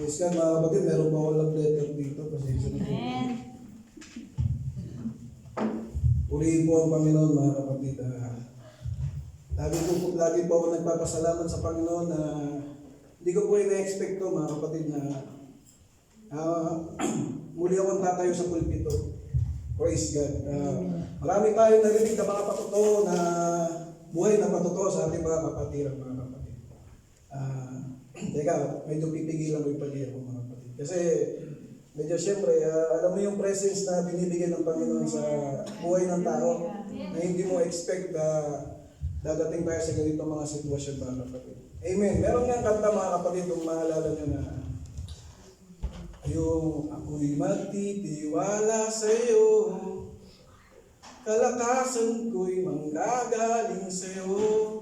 Yes ka mga kapatid, meron pa ako love letter dito. Pasensya na po. Purihin po ang Panginoon mga kapatid. Lagi po ako nagpapasalamat sa Panginoon na hindi ko po ina-expect to mga kapatid na muli akong tatayo sa pulpito. Praise God. Marami tayong narinig na mga patotoo na buhay na patotoo sa ating mga kapatiran mga kapatid. Teka, medyo pipigilan ko yung pag-iyak ko mga kapatid. Kasi medyo siyempre, alam mo yung presence na binibigay ng Panginoon sa buhay ng tao na hindi mo expect na dadating tayo sa ganito mga sitwasyon mga kapatid. Amen. Meron nga kanta mga kapatid kung maalala nyo na yung ako'y magtitiwala sa iyo, kalakasan ko'y manggagaling sa iyo.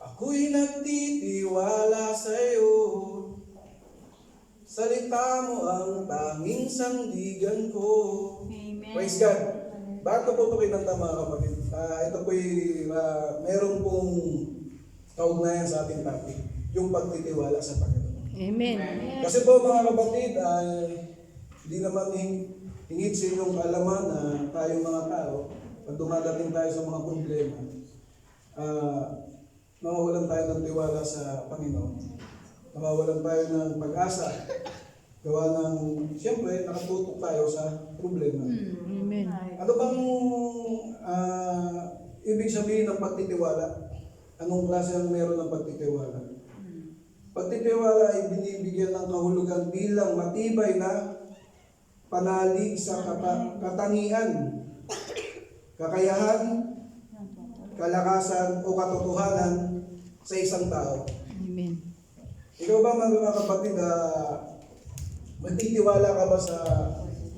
Ako'y nagtitiwala sa iyo, salita mo ang tanging sandigan ko. Amen. Praise God. Bakit ko po ito kinanta mga kapatid? Ito po'y meron pong kaugnayan sa ating topic, yung pagtitiwala sa Panginoon. Amen. Kasi po mga kapatid, hindi naman hingit sa inyong kaalaman na tayong mga tao, pag dumadating tayo sa mga problema, mawawalan tayo ng tiwala sa Panginoon. Mawawalan tayo ng pag-asa. Gawa ng, siyempre, nakatutok tayo sa problema. Amen. Ano bang ibig sabihin ng pagtitiwala? Anong klase ang meron ng pagtitiwala? Pagtitiwala ay binibigyan ng kahulugan bilang matibay na panalig sa katangian, kakayahan, kalakasan o katotohanan sa isang tao. Amen. Ikaw ba mga kapatid, magtitiwala ka ba sa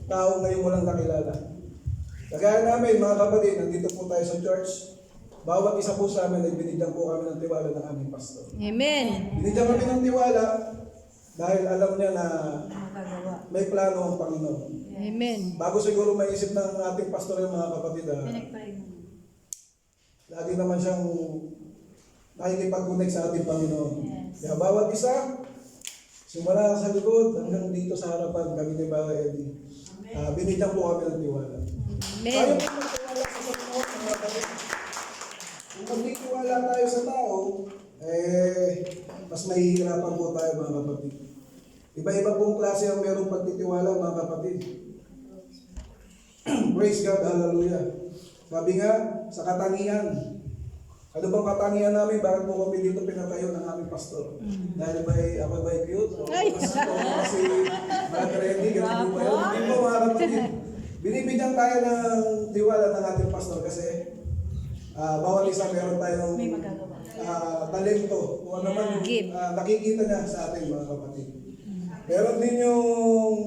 tao ngayon walang nakilala? Kagaya namin mga kapatid, nandito po tayo sa church. Bawat isa po sa amin ay binigyan po kami ng tiwala ng aming pastor. Amen. Binigyan kami ng tiwala dahil alam niya na may plano ang Panginoon. Amen. Bago siguro maisip ng ating pastor yung mga kapatid, lagi naman siyang nakikipag-connect sa ating Panginoon. Kaya bawat isa, simula sa likod hanggang dito sa harapan kami ni Baba Eddie, binigyan po kami ng tiwala. Tayo Amen. po magtiwala sa Panginoon mga kapatid. Kung magtitiwala tayo sa tao, mas mahihirapan po tayo mga kapatid. Iba-iba pong klase ang merong pagtitiwala mga kapatid. Praise God, hallelujah. Sabi nga, sa katangian. Ano bang katangian namin? Bakit po kami dito pinatayo ng aming pastor? Dahil ako ba cute? O kasi Brother Eddie, ganun po ba yun? Hindi po mga kapatid. Binibigyan tayo ng tiwala ng ating pastor kasi bawat isa meron tayong talento. Kung ano man nakikita niya sa ating mga kapatid. Meron din yung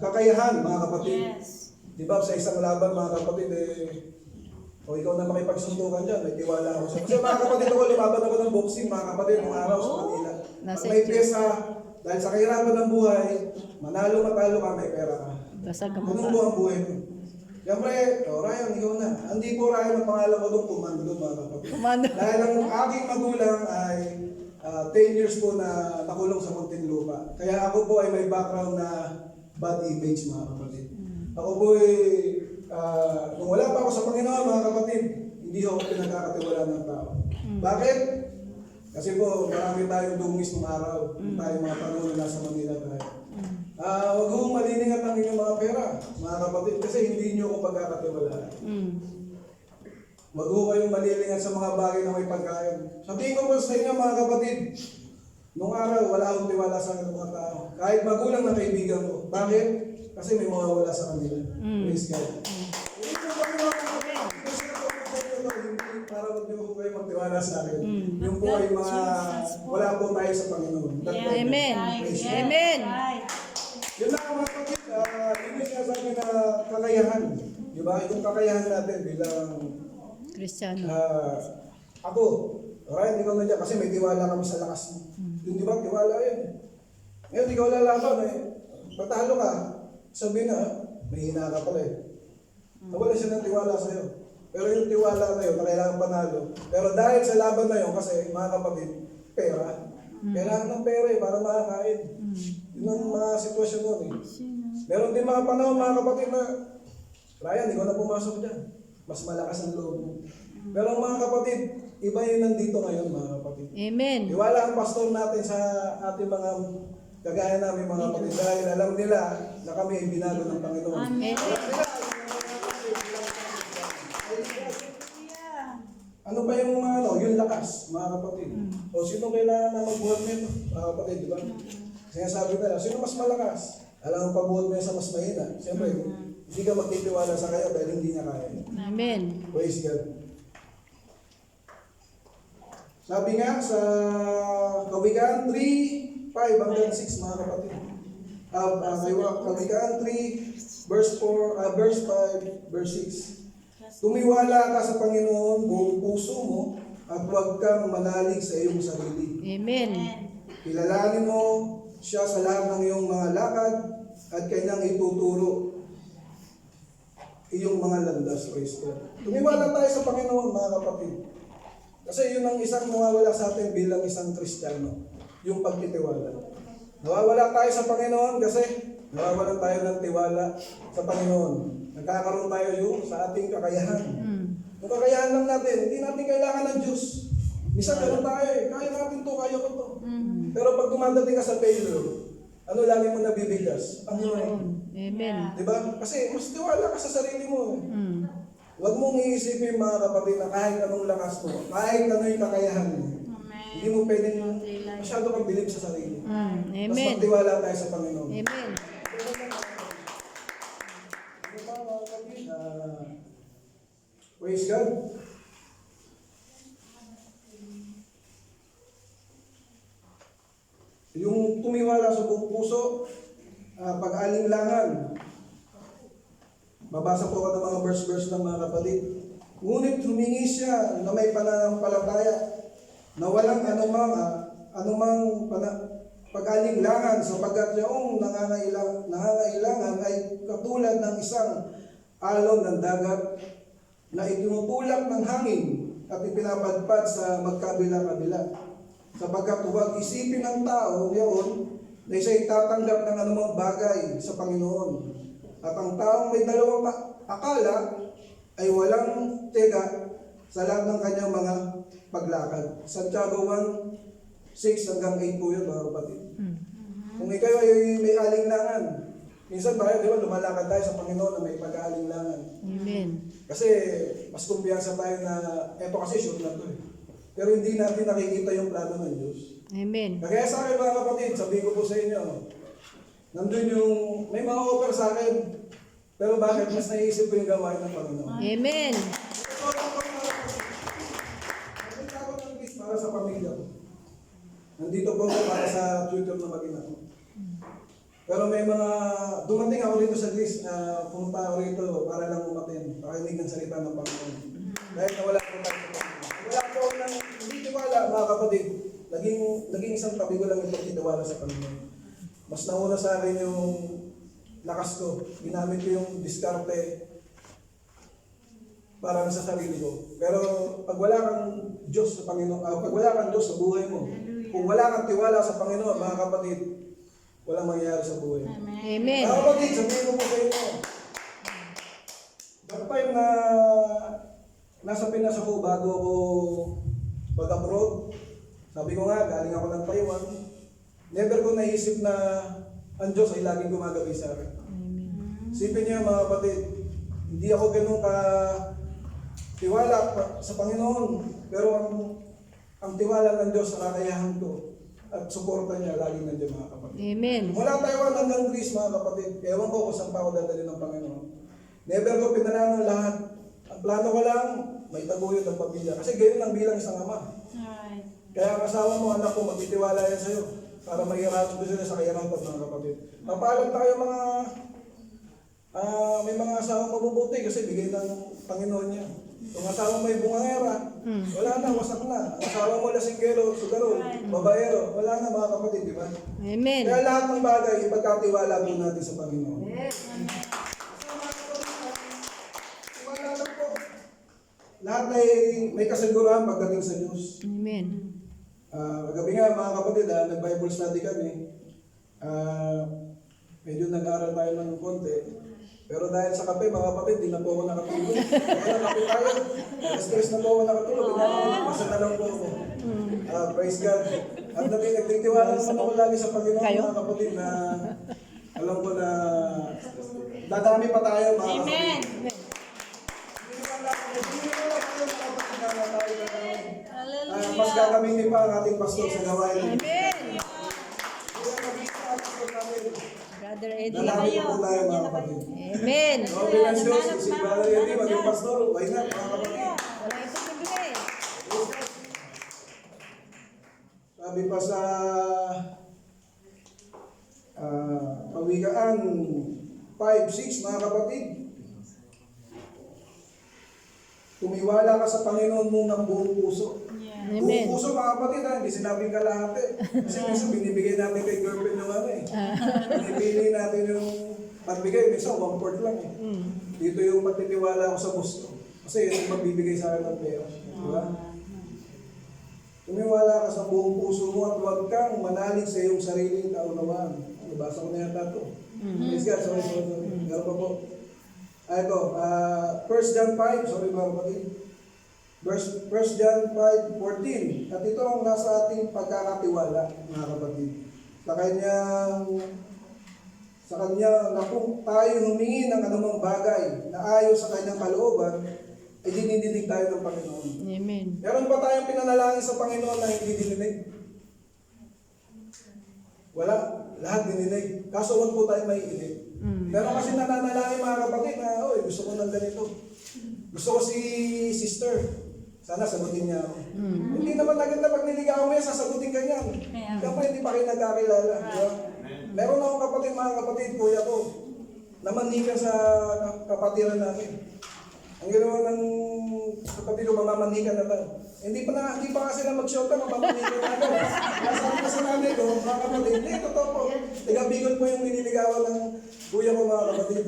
kakayahan mga kapatid. Di ba sa isang laban mga kapatid o ikaw na makipagsuntukan dyan, may tiwala ako sa. Kasi mga kapatid ako, lumaban ako ng boxing mga kapatid nung araw sa Manila. At may pyesa, dahil sa kahirapan ng buhay, manalo matalo ka, may pera ka. Ganun po ang buhay mo. Siyempre, Ryan, ikaw na. Hindi po Ryan ang pangalan ko doon, Kumando mga kapatid. Dahil ang aking magulang ay 10 years po na nakulong sa Muntinlupa. Kaya ako po ay may background na bad image mga kapatid. Ako po ay, kung wala pa ako sa Panginoon mga kapatid, hindi ako pinagkakatiwala ng tao. Bakit? Kasi po, marami tayong dungis ng araw. Tayong mga pangulo na nasa Manila tayo. Huwag mong malilingat ang inyong mga pera, mga kapatid, kasi hindi nyo ako pagkakatiwalaan. Huwag mo kayong malilingat sa mga bagay na may pagkain. Sabihin ko po sa inyo mga kapatid, nung araw, wala akong tiwala sa akin ng mga tao. Kahit magulang na kaibigan ko. Bakit? Kasi may mawawala sa kanila. Praise God. Hindi ko kayo mga kapatid. Kasi ito po sa inyo, hindi para huwag nyo po kayo magtiwala sa akin. Yung po ay mga, wala po tayo sa Panginoon. Amen. Amen. Yun lang mga kapatid, yun yung sinasabi na kakayahan. Diba? Itong kakayahan natin bilang Kristiyano. ako, Ryan, ikaw na dyan kasi may tiwala kami sa lakas mo. Yung di ba, tiwala yun. Ngayon, ikaw lalaban patalo ka, sabihin na, may hina ka pala Nawala siya ng tiwala sa'yo. Pero yung tiwala na yun, na kailangan panalo. Pero dahil sa laban na yun, kasi mga kapatid, pera. Kailangan ng pera eh, para makakain. Yun ang mga sitwasyon nun eh. Meron din mga panahon mga kapatid na, Ryan, ikaw na pumasok dyan. Mas malakas ang loob mo. Pero ang mga kapatid, iba yung nandito ngayon mga kapatid. Amen. Iwala ang pastor natin sa ating mga kagaya namin mga kapatid. Dahil alam nila na kami ay binago ng Panginoon. Amen. Alam nila, ano pa yung mga yung lakas, mga kapatid. O sino kailangan na magbuhat nito, mga kapatid, di ba? Sinasabi nila, sino mas malakas? Alam ang pagbuhat mo sa mas mahina. Siyempre, hindi ka magtitiwala sa kaya dahil hindi niya kaya. Amen. Praise God. Sabi nga sa Kawikaan 3:5 hanggang 6, mga kapatid. Kawikaan 3, verse 4, verse 5, verse 6. Tumiwala ka sa Panginoon buong puso mo at huwag kang manalig sa iyong sarili. Amen. Kilalanin mo siya sa lahat ng iyong mga lakad at kanyang ituturo iyong mga landas. Praise God. Tumiwala tayo sa Panginoon, mga kapatid. Kasi yun ang isang nawawala sa atin bilang isang Kristiyano, yung pagtitiwala. Nawawala tayo sa Panginoon kasi nawawalan tayo ng tiwala sa Panginoon. Nagkakaroon tayo yung sa ating kakayahan. Yung kakayahan lang natin, hindi natin kailangan ng Diyos. Minsan gano'n tayo eh, kaya natin to, kaya ko to. Pero pag dumadating ka sa failure, ano lagi mo nabibigas? Panginoon. Amen. Diba? Kasi mas tiwala ka sa sarili mo. Huwag mong iisipin mga kapatid na kahit anong lakas mo, kahit ano yung kakayahan mo. Hindi mo pwedeng masyado kang bilib sa sarili. Mas Amen. magtiwala tayo sa Panginoon. Amen. Praise God. Yung tumiwala sa buong puso, pag-alinlangan. Mabasa po ako ng mga verse ng mga kapatid. Ngunit humingi siya na may pananampalataya na walang anumang pag-alinlangan sapagkat yung nangangailangan ay katulad ng isang alon ng dagat na itinutulak ng hangin at ipinapadpad sa magkabila-kabila. Sapagkat huwag isipin ng tao yaon na siya'y tatanggap ng anumang bagay sa Panginoon. At ang taong may dalawang akala ay walang tega sa lahat ng kanyang mga paglakad. Santiago 1:6 hanggang 8 po yun, mga kapatid. Kung ikaw ay may alinlangan, minsan tayo, di ba, lumalakad tayo sa Panginoon na may pag-aalinlangan. Amen. Kasi mas kumpiyansa tayo na, eto kasi sure na to eh. Pero hindi natin nakikita yung plano ng Diyos. Amen. Kaya sa akin mga kapatid, sabihin ko po sa inyo, nandun yung, may mga offer sa akin, pero bakit mas naiisip ko yung gawain ng Panginoon? Amen. Nandito ako ng list para sa pamilya ko. Nandito po ako para sa future na mag-ina ko. Pero may mga, dumating ako rito sa list, pumunta ako rito para lang umatin, pakinig ng salita ng Panginoon. Dahil nawala ko tayo sa Panginoon. Wala po ako ng hindi tiwala, mga kapatid. Naging isang tabi ko lang yung pagtitiwala sa Panginoon. Mas nauna sa akin yung lakas ko. Ginamit ko yung diskarte para sa sarili ko. Pero pag wala kang Diyos sa Panginoon, pag wala kang Diyos sa buhay mo, kung wala kang tiwala sa Panginoon, mga kapatid, walang mangyayari sa buhay mo. Amen. Mga kapatid, sabihin ko po sa inyo, bago tayo na nasa Pinas ako bago ako pag-abroad, sabi ko nga, galing ako ng Taiwan, never ko naisip na ang Diyos ay laging gumagabi sa akin. Isipin niyo mga kapatid, hindi ako ganun ka tiwala sa Panginoon, pero ang tiwala ng Diyos sa kakayahan ko at suporta niya laging nandiyan mga kapatid. Amen. Mula Taiwan hanggang Greece mga kapatid, ewan ko kung saan pa ako dadali ng Panginoon. Never ko pinalano lahat. Ang plano ko lang, may taguyod ng pamilya. Kasi gayon lang bilang isang ama. Kaya ang asawa mo, anak ko, magtitiwala yan sa'yo para mahirapan ko sila sa kahirapan mga kapatid. Mapalad tayo mga may mga asawa mabubuti kasi bigay ng Panginoon niya. Kung asawa may bungangera, wala na, wasak na. Ang asawa mo lasinggero, sugaro, babaero, wala na mga kapatid, di ba? Amen. Kaya lahat ng bagay, ipagkatiwala po natin sa Panginoon. Tiwala lang po. Lahat ay may kasiguruhan pagdating sa Diyos. Amen. Kagabi nga mga kapatid, nag-Bible study kami. Medyo nag-aaral tayo ng konti. Pero dahil sa kape, mga kapatid, di na po ako nakatulog. Kaya kape tayo. Stress na po ako nakatulog. Masa na lang po ako. Praise God. At nagtitiwala naman ako lagi sa Panginoon, mga kapatid, na alam ko na dadami pa tayo, mga kapatid. Amen. Mas gagamitin pa ang ating pastor sa gawain. Amen. Brother Eddie. Dadami pa po tayo, mga kapatid. Amen. So, bilang Diyos, si Brother Eddie, maging pastor, why not, mga kapatid? Wala ito bibigay. Sabi pa sa Pawikaan 5:6, mga kapatid, tumiwala ka sa Panginoon mo ng buong puso. Amen. Buong puso, mga kapatid, hindi sinabing kalahati. Kasi minsan binibigay natin kay girlfriend yung ano eh. Binibili natin yung pagbigay, minsan 1/4 lang eh. Dito yung magtitiwala ako sa boss ko. Kasi yun yung magbibigay sa akin ng pera. Diba? Tumiwala ka sa buong puso mo at huwag kang manalig sa iyong sariling kaunawaan. Nabasa ko na yata ito. Praise God, sorry. Meron pa po. Ito, 1 John 5, sorry mga kapatid. 1 John 5:14. At ito ang nasa ating pagkakatiwala, mga kapatid. Sa kanya na kung tayo humingi ng anumang bagay na ayon sa kanyang kalooban, ay dinidinig tayo ng Panginoon. Amen. Meron ba tayong pinanalangin sa Panginoon na hindi dininig? Wala. Lahat dininig. Kaso huwag po tayo maiinip. Meron kasi nananalangin, mga kapatid, na, gusto ko ng ganito. Gusto ko si sister. Sana sagutin niya ako. Hindi naman agad na pag niligaw mo yan, sasagutin ka niyan. Siyempre, hindi pa kayo nagkakilala. Diba? Meron akong kapatid, mga kapatid, kuya ko, namanhikan sa kapatiran namin. Ang ginawa ng kapatid ko, mamamanhikan na lang. Hindi pa kasi na mag-shota, mamamanhikan na lang. Nasabi ko sa nanay ko, mga kapatid, hindi, totoo po. Tiga-bigon po yung niniligawan ng kuya ko, mga kapatid.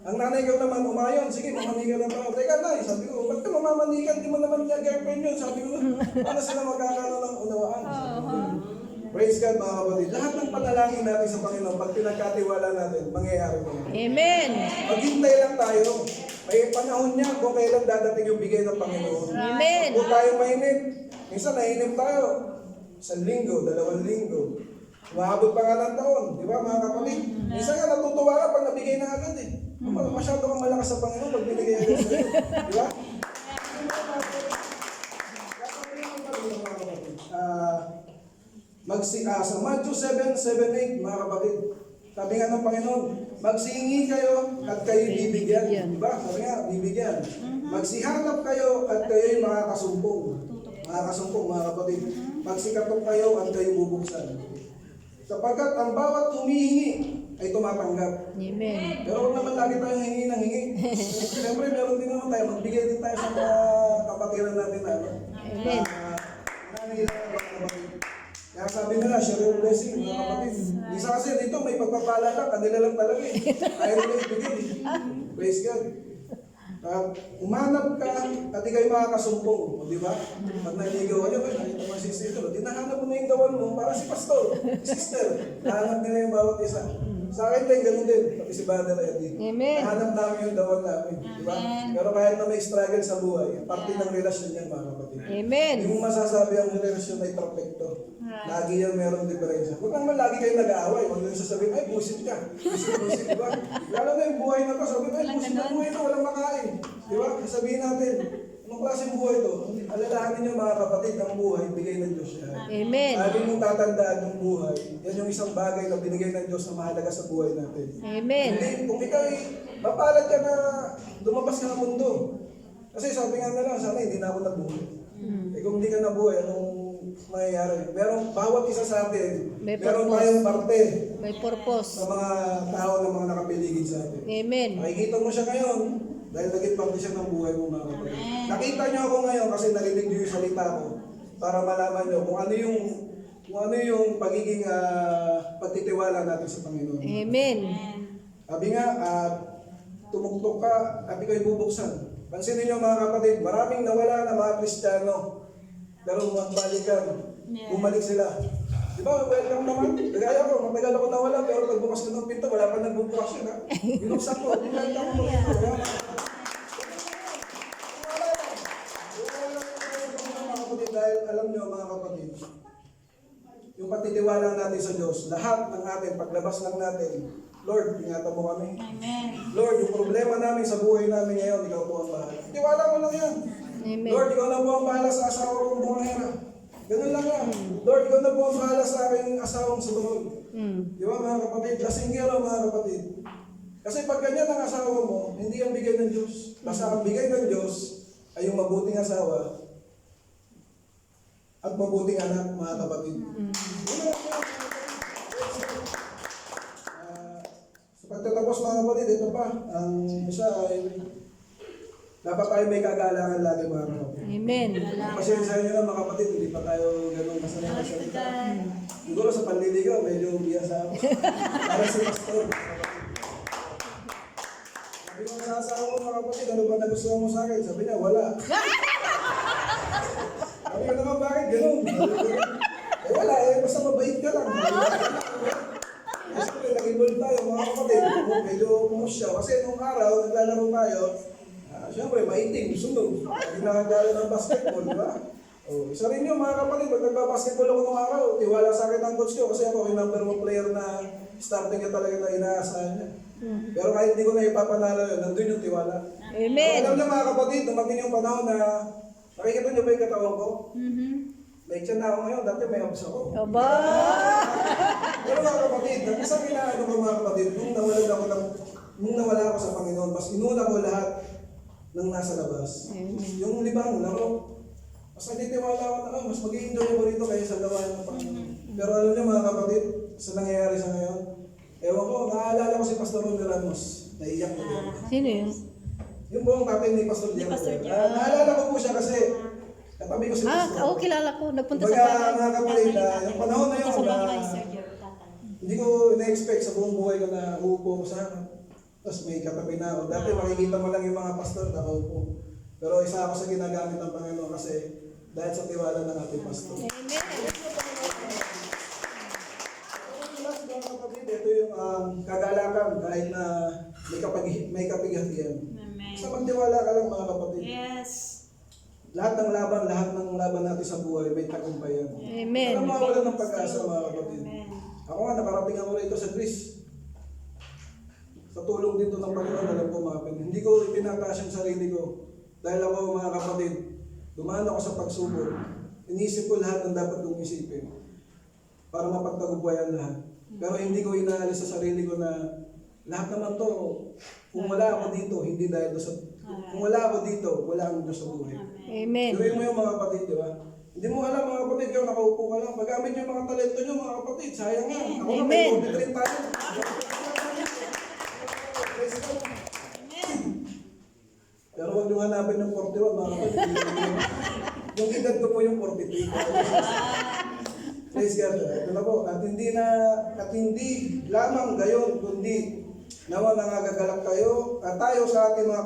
Ang nanay ko naman, umayon, sige, mamanikan na pa. Teka na, sabi ko, ba't ka mamamanikan? Di mo naman niya girlfriend yun. Sabi ko, paano sila magkakaroon ng unawaan? Praise God, mga kapatid. Lahat ng panalangin natin sa Panginoon, pag pinagkatiwala natin, mangyayari po. Amen. Maghintay lang tayo. May panahon niya kung kailan dadating yung bigay ng Panginoon. Amen. Kung tayo mainip, minsan nainip tayo. 1 linggo, 2 linggo. Umaabot pa nga ng taon, di ba mga kapatid? Minsan nga natutuwa ka pag nabigay na agad eh. Masyado kang malakas sa Panginoon pag binigay agad sa iyo. Di ba? Sa Matthew 7:7-8, mga kapatid, sabi nga ng Panginoon, magsingi kayo at kayo bibigyan. Di ba? Sabi nga, bibigyan. Magsihanap kayo at kayo'y makakasumpong. Makakasumpong, mga kapatid. Magsikatok kayo at kayo bubuksan. Sapagkat ang bawat humihingi ay tumatanggap. Amen. Pero huwag naman lagi tayong hingi ng hingi. Siyempre, meron din naman tayo. Magbigay din tayo sa mga kapatiran natin na Amen. nangailangan mga kapatid. Kaya sabi nila, share your blessing, mga kapatid. Isa kasi dito, may pagpapala lang, kanila lang talaga eh. Ayaw nila ibigay eh. Praise God. Umanap ka at ikaw'y makakasumpong. O, di ba? Pag naligaw ka niyo, nakita mo si sister, dinahanap mo na yung gawan mo para si pastor, sister. Nahanap nila yung bawat isa. Sa akin din, ganun din. Pati si Brother Eddie. Amen. Nahanap namin yung gawan namin. Di ba? Pero kahit na may struggle sa buhay, parte ng relasyon yan, mga kapatid. Amen. Hindi mo masasabi ang relasyon ay perfecto. Lagi yan meron diferensya. Huwag naman lagi kayo nag-aaway. Huwag nyo sasabihin, ay, busit ka. Busit, di ba? Lalo na yung buhay na to. Sabi ay, busit na buhay na, walang makain. Di ba? Sabihin natin, anong klaseng buhay to? Alalahanin nyo, mga kapatid, ang buhay, bigay ng Diyos yan. Amen. Lagi mong tatandaan yung buhay. Yan yung isang bagay na binigay ng Diyos na mahalaga sa buhay natin. Amen. Hindi, kung ikaw ay mapalad ka na lumabas ka ng mundo. Kasi sabi nga nila, sana hindi na ako nabuhay. Eh kung hindi ka nabuhay, anong mangyayari? Pero bawat isa sa atin, May meron purpose. tayong parte May purpose. sa mga tao na mga nakapiligid sa atin. Amen. Makikita mo siya ngayon dahil naging parte siya ng buhay mo, mga kapatid. Nakita niyo ako ngayon kasi narinig niyo yung salita ko para malaman niyo kung ano yung pagiging pagtitiwala natin sa Panginoon. Amen. Sabi nga, tumuktok ka at ikaw'y bubuksan. Pansinin niyo, mga kapatid, maraming nawala na mga Kristiyano. Pero balikan, Yes. Bumalik sila. Di ba, welcome naman. Kagaya ko, matagal ako nawala, pero pagbukas ko ng pinto, wala pa nagbubukas yun, ha? Binuksan ko, welcome mo rito. Dahil alam nyo, mga kapatid, yung patitiwala natin sa Diyos, lahat ng atin, paglabas lang natin, Lord, ingatan mo kami. Amen. Lord, yung problema namin sa buhay namin ngayon, ikaw po ang bahala. Tiwala mo lang yan. Amen. Lord, ikaw na po ang bahala sa asawa kong bungahera. Ganun lang yan. Lord, ikaw na po ang bahala sa aking asawang sumunod. Di ba mga kapatid? Lasinggero mga kapatid. Kasi pag ganyan ang asawa mo, hindi ang bigay ng Diyos. Basta ang bigay ng Diyos ay yung mabuting asawa at mabuting anak, mga kapatid. Yun lang yan. Sa pagtatapos mga kapatid, ito pa, ang isa ay dapat tayo may kagalangan lagi mga kapatid. Amen. Pasensya nyo na mga kapatid, hindi pa tayo ganun kasanay na salita. Siguro sa panliligaw, medyo biyasa ako. Para si Pastor. Sabi ko sa asawa ko mga kapatid, ano ba nagustuhan mo sa akin? Sabi niya, wala. Sabi ko naman, bakit ganun? Eh wala eh, basta mabait ka lang. Siyempre, nag-involve tayo mga kapatid. Medyo pumus siya. Kasi nung araw, naglalaro tayo, siyempre, maitim, sunog. Hindi nakagala ng basketball, di ba? Oh, isa rin yun mga kapatid, pag nagbabasketball ako nung araw, tiwala sa akin ng coach ko kasi ako yung number 1 player na starting ka talaga na inaasahan niya. Pero kahit hindi ko na ipapanalo yun, nandun yung tiwala. Amen. Alam niyo mga kapatid, dumating yung panahon na nakikita niyo ba yung katawan ko? May tiyan na ako ngayon, dati may abs ako. Aba. Pero mga kapatid, ang isang inaano ko mga kapatid, nung nawala ako sa Panginoon, mas inuna ko lahat ng nasa labas. Yung libang laro. Mas nagtitiwala ako na, mas mag-i-enjoy ako rito kaya sa gawain ng Panginoon. Pero alam niyo mga kapatid, sa nangyayari sa ngayon, ewan ko, naaalala ko si Pastor Ronnie Ramos, naiyak ko yan. Sino yun? Yung buong tatay ni Pastor Diego. Naalala ko po siya kasi katabi ko si Pastor. Oo, kilala ko. Nagpunta sa Baga bahay. mga kapatid, yung panahon na yun, Sa na bahay, Sir Jerry, tatay. hindi ko na-expect sa buong buhay ko na uupo ko sa harap. Tapos may katabi na ako. Dati makikita mo lang yung mga pastor nakaupo. Pero isa ako sa ginagamit ng Panginoon kasi dahil sa tiwala ng ating pastor. Amen. Last mga kapatid, ito yung kagalakan kahit na may kapighatian. Amen. Sa magtiwala ka lang mga kapatid. Yes. Lahat ng laban natin sa buhay may tagumpayan. Amen. Alam mo, wala ng pag-asa mga kapatid. Amen. Ako nga, nakarating ako rito sa Greece. Sa tulong dito ng Panginoon, alam ko mga kapatid. Hindi ko itinataas yung sarili ko. Dahil ako mga kapatid, dumaan ako sa pagsubok. Inisip ko lahat ng dapat kong isipin para mapagtagumpayan lahat. Pero hindi ko inaalis sa sarili ko na lahat naman to, kung wala ako dito, hindi dahil sa... Kung wala ako dito, wala ang Diyos sa buhay. Amen. Gawin mo yung mga kapatid, di ba? Hindi mo alam mga kapatid, kaya nakaupo ka lang. Magamit yung mga talento nyo mga kapatid. Sayang yan. Ako na may Amen. COVID rin tayo. Pero huwag nyo hanapin yung 41 mga kapatid. Yung edad ko po yung 43. Praise God. Ito na po. At hindi lamang gayon, kundi nawa nangagagalak kayo at tayo sa ating mga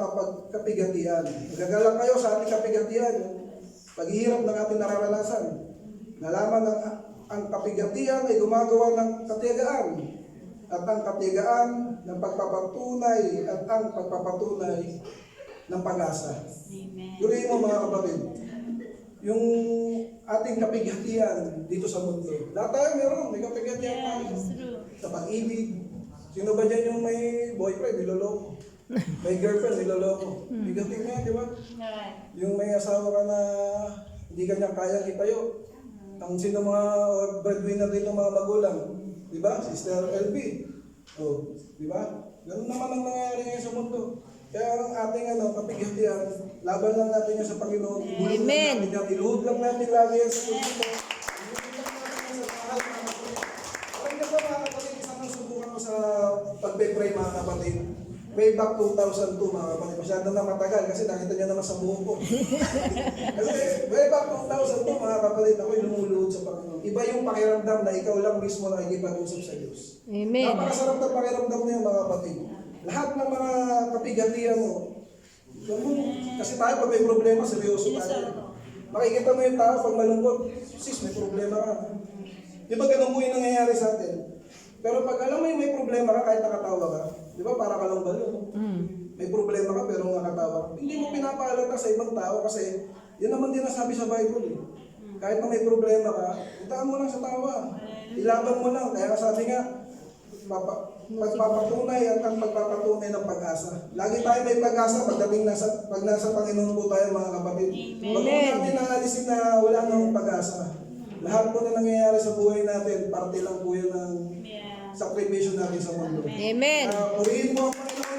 kapigatian. Nagagalak kayo sa ating kapigatian. Paghihirap ng ating nararanasan. Nalaman ang kapigatian ay gumagawa ng katiyagaan. At ang katiyagaan ng pagpapatunay at ang pagpapatunay ng pag-asa. Amen. Tuloy mo mga kapatid, yung ating kapighatian dito sa mundo. Lahat tayo meron, may kapighatian tayo. Yes, true. Sa pag-ibig. Sino ba dyan yung may boyfriend, niloloko? May girlfriend, niloloko. Bigating na, di ba? Alright. Yung may asawa ka na hindi ka niya kayang itayo. Ang sino mga breadwinner dito mga magulang. Di ba? Sister LB. Oh, di ba? Ganun naman ang nangyayari ngayon sa mundo. Kaya ang ating kapighatian, laban lang natin yan sa Panginoon. Iluhod Amen. lang natin yan. Iluhod lang natin lagi yan sa Panginoon. Iluhod lang natin yan sa mahal mga kapatid. Alam niyo ba mga kapatid, isang nasubukan ko sa pagpe-pray mga kapatid. Way back 2002 mga kapatid. Masyadong na matagal kasi nakita niyo naman sa buhok ko. Kasi way back 2002 mga kapatid, ako'y lumuluhod sa Panginoon. Iba yung pakiramdam na ikaw lang mismo na ikipag-usap sa Diyos. Amen. Napakasarap na pakiramdam na yung mga kapatid. Lahat ng mga kapigatian mo. Kasi tayo pag may problema, seryoso tayo. Makikita mo yung tao pag malungkot, sis, may problema ka. Di ba ganun po yung nangyayari sa atin? Pero pag alam mo yung may problema ka kahit nakatawa ka, di ba para ka lang balo? May problema ka pero nakatawa ka. Hindi mo pinapaalata sa ibang tao kasi yun naman din nasabi sa Bible eh. Kahit na may problema ka, itaan mo lang sa tawa. Ilaban mo lang. Kaya sabi nga, pagpapatunay at ang pagpapatunay ng pag-asa. Lagi tayo may pag-asa pagdating pag nasa Panginoon po tayo mga kapatid. Huwag mo natin naalisin na wala nang pag-asa. Lahat po na nangyayari sa buhay natin, parte lang po yun ng sakripisyo natin sa mundo. Amen. Purihin mo ang Panginoon.